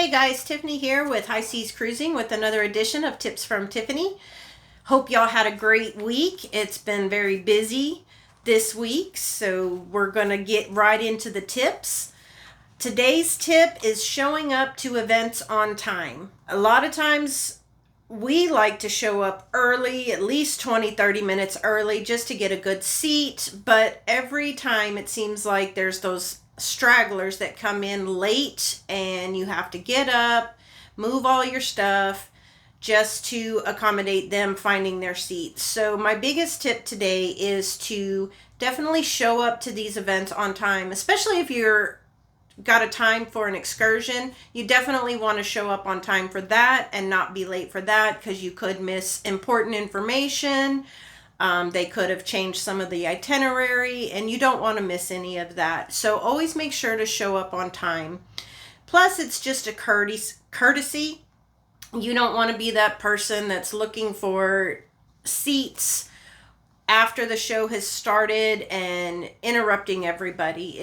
Hey guys, Tiffany here with High Seas Cruising with another edition of Tips from Tiffany. Hope y'all had a great week. It's been very busy this week, so we're going to get right into the tips. Today's tip is showing up to events on time. A lot of times we like to show up early, at least 20-30 minutes early, just to get a good seat, but every time it seems like there's those stragglers that come in late and you have to get up, move all your stuff just to accommodate them finding their seats. So my biggest tip today is to definitely show up to these events on time, especially if you're got a time for an excursion. You definitely want to show up on time for that and not be late for that, because you could miss important information. They could have changed some of the itinerary and you don't want to miss any of that. So always make sure to show up on time. Plus, it's just a courtesy. You don't want to be that person that's looking for seats after the show has started and interrupting everybody.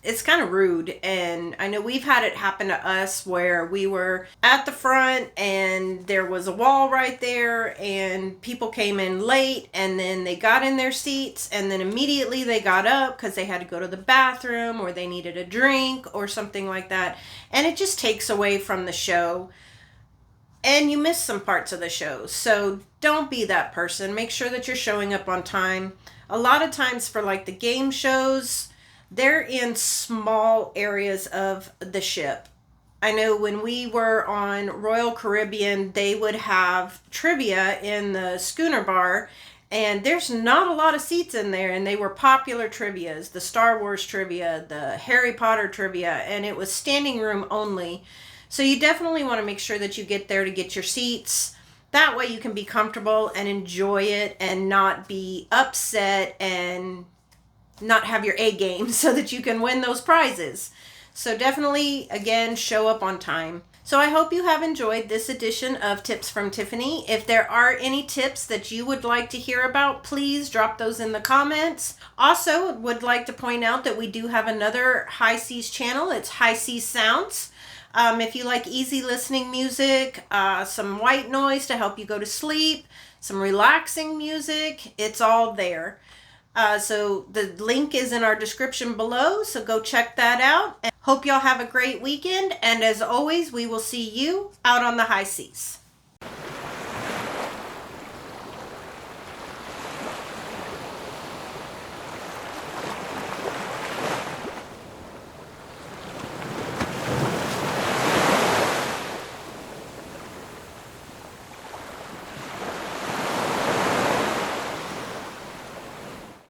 It's kind of rude, and I know we've had it happen to us where we were at the front and there was a wall right there and people came in late and then they got in their seats and then immediately they got up because they had to go to the bathroom or they needed a drink or something like that, and it just takes away from the show and you miss some parts of the show. So don't be that person. Make sure that you're showing up on time. A lot of times for like the game shows, they're in small areas of the ship. I know when we were on Royal Caribbean, they would have trivia in the schooner bar, and there's not a lot of seats in there, and they were popular trivias, the Star Wars trivia, the Harry Potter trivia, and it was standing room only. So you definitely want to make sure that you get there to get your seats. That way you can be comfortable and enjoy it and not be upset and not have your A game so that you can win those prizes. So definitely, again, show up on time. So I hope you have enjoyed this edition of Tips from Tiffany. If there are any tips that you would like to hear about, please drop those in the comments. Also, would like to point out that we do have another High Seas channel. It's High Seas Sounds. If you like easy listening music, some white noise to help you go to sleep, some relaxing music, it's all there. So the link is in our description below, so go check that out. And hope y'all have a great weekend, and as always, we will see you out on the high seas.